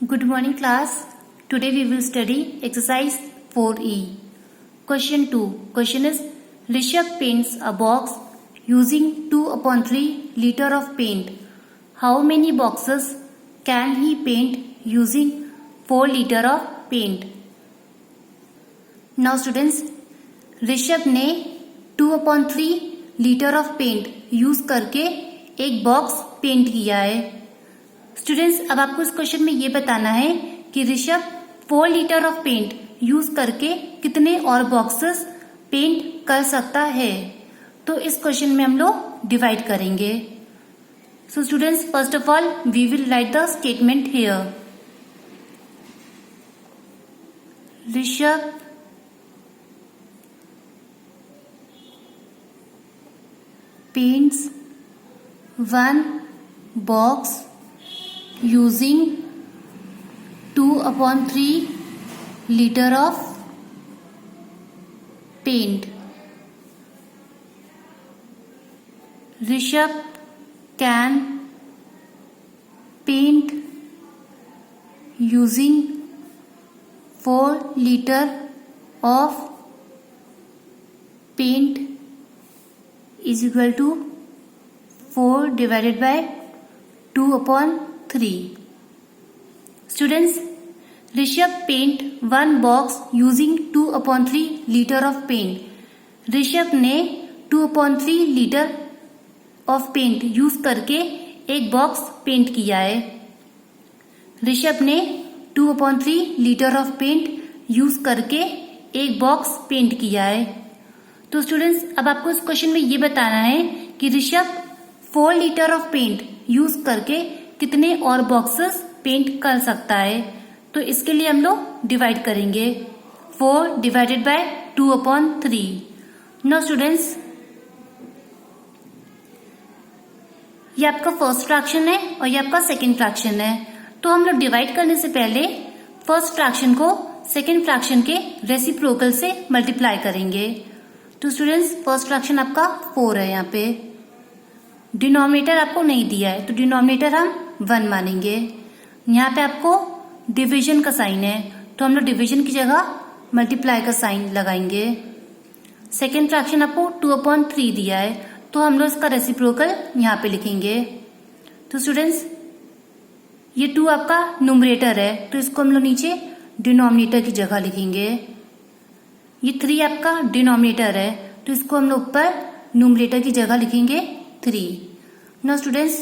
Good morning class. Today we will study exercise 4E. Question 2. Question is Rishabh paints a box using 2/3 liter of paint. How many boxes can he paint using 4 liter of paint? Now students, Rishabh ने 2/3 litre of paint use करके एक box paint किया है. Students, अब आपको इस question में ये बताना है कि Rishabh 4 litre of paint use करके कितने और बॉक्सेस पेंट कर सकता है. तो इस क्वेश्चन में हम लोग डिवाइड करेंगे. So students, first of all we will write the statement here. Rishabh paints one box using 2/3 liter of paint. Rishabh can paint using 4 liter of paint is equal to 4 divided by 2/3. Students, Rishabh paint one box using 2/3 liter of paint. Rishabh ने 2/3 litre of paint use करके एक box paint किया है. ऋषभ ने 2/3 litre of paint use करके एक box paint किया है. तो स्टूडेंट्स, अब आपको इस क्वेश्चन में ये बताना है कि Rishabh 4 litre of paint use करके कितने और बॉक्सेस पेंट कर सकता है. तो इसके लिए हम लोग डिवाइड करेंगे. 4 डिवाइडेड बाय 2/3. नाउ स्टूडेंट्स, ये आपका फर्स्ट फ्रैक्शन है और ये आपका सेकेंड फ्रैक्शन है. तो हम लोग डिवाइड करने से पहले फर्स्ट फ्रैक्शन को सेकेंड फ्रैक्शन के रेसिप्रोकल से मल्टीप्लाई करेंगे. तो स्टूडेंट्स, फर्स्ट फ्रैक्शन आपका 4 है. यहाँ पे डिनोमिनेटर आपको नहीं दिया है तो डिनोमिनेटर हम 1 मानेंगे. यहाँ पे आपको डिवीजन का साइन है तो हम लोग डिवीजन की जगह मल्टीप्लाई का साइन लगाएंगे. सेकेंड फ्रैक्शन आपको 2/3 दिया है तो हम लोग इसका रेसिप्रोकल यहाँ पे लिखेंगे. तो स्टूडेंट्स, ये 2 आपका न्यूमरेटर है तो इसको हम लोग नीचे डिनोमिनेटर की जगह लिखेंगे. ये 3 आपका डिनोमिनेटर है तो इसको हम लोग ऊपर न्यूमरेटर की जगह लिखेंगे 3. नाउ स्टूडेंट्स,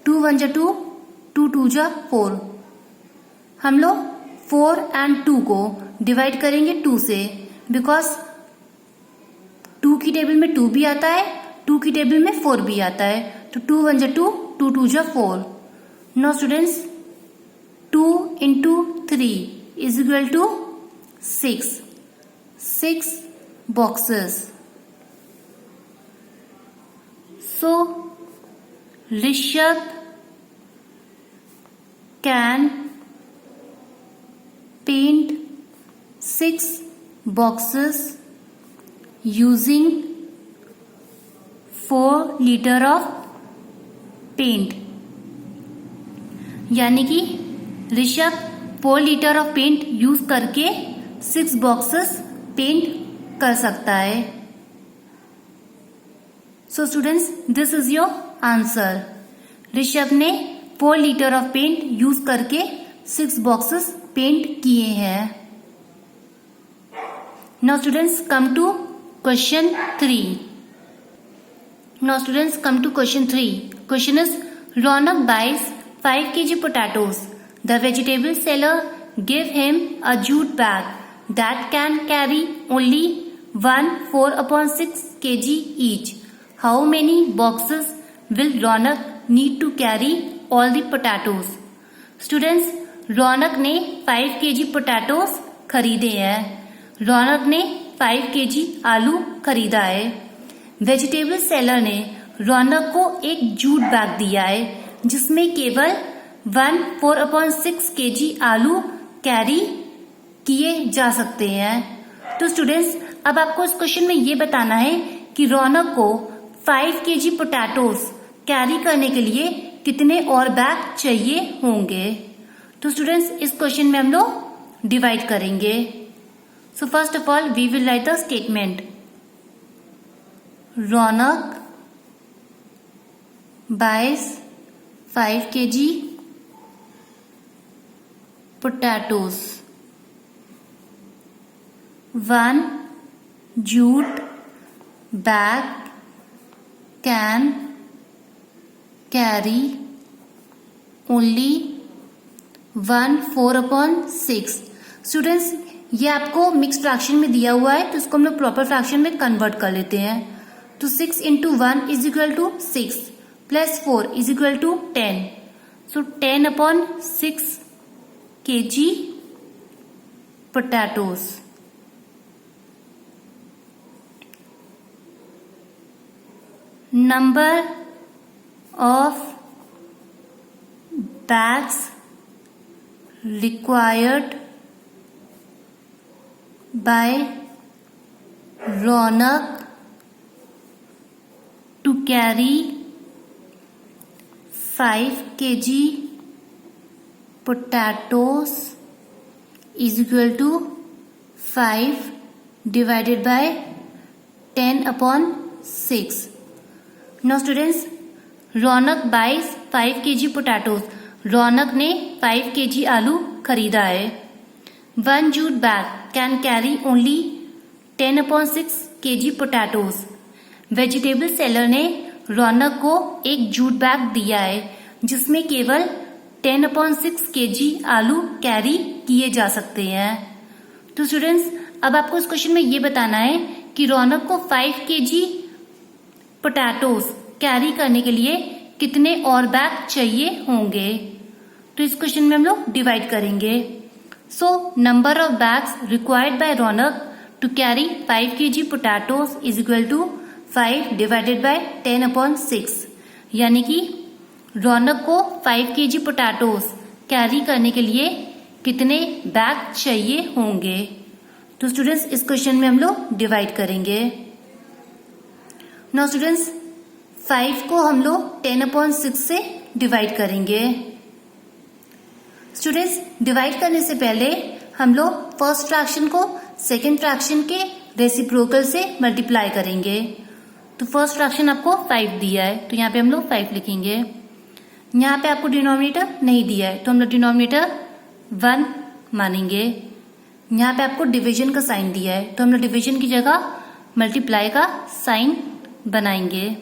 2 1 जा 2, 2 2 जा 4. हम लोग 4 and 2 को डिवाइड करेंगे 2 से, बिकॉज 2 की टेबल में 2 भी आता है, 2 की टेबल में 4 भी आता है. तो 2 1 जा 2, 2 2 जा 4. Now students, 2 into 3 is equal to 6. 6 boxes. So Rishabh can paint 6 boxes using 4 liter of paint. यानी कि Rishabh 4 litre of paint use करके 6 बॉक्सेस पेंट कर सकता है. So students, this is your answer. Rishabh ने 4 लीटर ऑफ पेंट यूज करके 6 boxes paint किए हैं. Now students, come to question 3. Now students, come to question 3. Question is Raunak buys 5 kg potatoes. The vegetable seller give him a jute bag that can carry only 1 4/6 kg each. How many boxes will Ronak need to carry all the potatoes? Students, रौनक ने 5 kg potatoes खरीदे हैं. रौनक ने 5 kg आलू खरीदा है. Vegetable seller ने रौनक को एक जूट बैग दिया है जिसमें केवल 1 4/6 kg आलू कैरी किए जा सकते हैं. तो स्टूडेंट्स, अब आपको इस क्वेश्चन में ये बताना है कि रौनक को 5 kg पोटैटोज कैरी करने के लिए कितने और बैग चाहिए होंगे. तो स्टूडेंट्स इस क्वेश्चन में हम लोग डिवाइड करेंगे. So first of all we will write the statement. Raunak buys 5 kg potatoes. 1 jute bag can carry only 1/4/6. Students ये आपको मिक्स फ्रैक्शन में दिया हुआ है तो इसको हम लोग प्रॉपर फ्रैक्शन में कन्वर्ट कर लेते हैं. तो 6 into 1 is equal to 6 plus 4 is equal to 10. So 10/6 kg potatoes. Number of bags required by Ronak to carry 5 kg potatoes is equal to 5 divided by 10/6. Now students, Raunak buys 5 kg potatoes. रौनक ने 5 kg आलू खरीदा है. 1 jute bag can carry only 10/6 kg potatoes. Vegetable seller ने रौनक को एक jute bag दिया है जिसमें केवल 10/6 kg आलू कैरी किए जा सकते हैं. तो स्टूडेंट्स अब आपको इस क्वेश्चन में ये बताना है कि रौनक को 5 kg पोटैटोज कैरी करने के लिए कितने और बैग चाहिए होंगे. तो इस क्वेश्चन में हम लोग डिवाइड करेंगे. So number of bags required by Raunak to carry 5 kg potatoes is equal to 5 divided by 10/6. यानी कि रौनक को 5 kg पोटैटोज कैरी करने के लिए कितने बैग चाहिए होंगे. तो स्टूडेंट्स इस क्वेश्चन में हम लोग डिवाइड करेंगे. नाउ स्टूडेंट्स 5 को हम लोग 10/6 से डिवाइड करेंगे. स्टूडेंट्स डिवाइड करने से पहले हम लोग फर्स्ट फ्रैक्शन को सेकेंड फ्रैक्शन के रेसिप्रोकल से मल्टीप्लाई करेंगे. तो फर्स्ट फ्रैक्शन आपको 5 दिया है तो यहाँ पे हम लोग 5 लिखेंगे. यहाँ पे आपको डिनोमिनेटर नहीं दिया है तो हम लोग डिनोमिनेटर 1 मानेंगे. यहाँ पे आपको डिवीजन का साइन दिया है तो हम लोग डिवीजन की जगह मल्टीप्लाई का साइन बनाएंगे.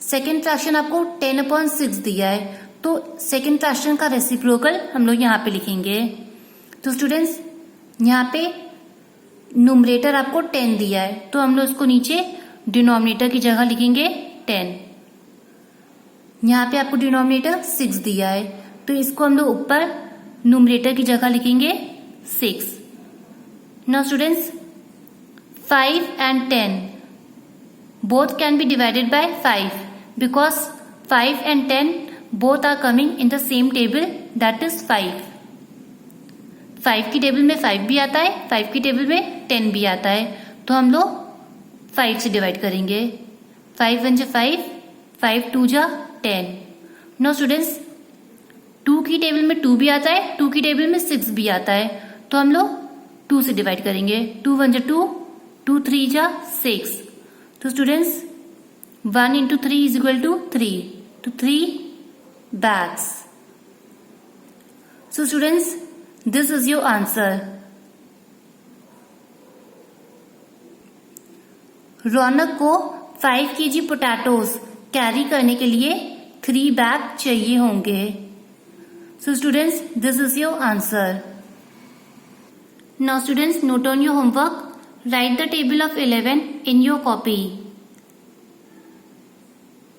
सेकेंड फ्रैक्शन आपको 10/6 दिया है तो सेकेंड फ्रैक्शन का रेसिप्रोकल हम लोग यहाँ पे लिखेंगे. तो स्टूडेंट्स यहाँ पे न्यूमरेटर आपको 10 दिया है तो हम लोग इसको नीचे डिनोमिनेटर की जगह लिखेंगे 10. यहाँ पे आपको डिनोमिनेटर 6 दिया है तो इसको हम लोग ऊपर न्यूमरेटर की जगह लिखेंगे 6. Now students 5 and 10 both can be divided by 5 because 5 and 10 both are coming in the same table, that is 5. 5 की टेबल में 5 भी आता है, 5 की टेबल में 10 भी आता है तो हम लोग 5 से डिवाइड करेंगे. 5 1 5, 5 2 10. नो स्टूडेंट्स 2 की टेबल में 2 भी आता है, 2 की टेबल में 6 भी आता है तो हम लोग 2 से डिवाइड करेंगे. 2 1 2, 2 3 6. तो students 1 into 3 is equal to 3. तो 3 bags. So students, this is your answer. रौनक को 5 kg पोटैटोज कैरी करने के लिए 3 बैग चाहिए होंगे. सो students this is your answer. Now students note on your homework. Right the table of 11 in your copy.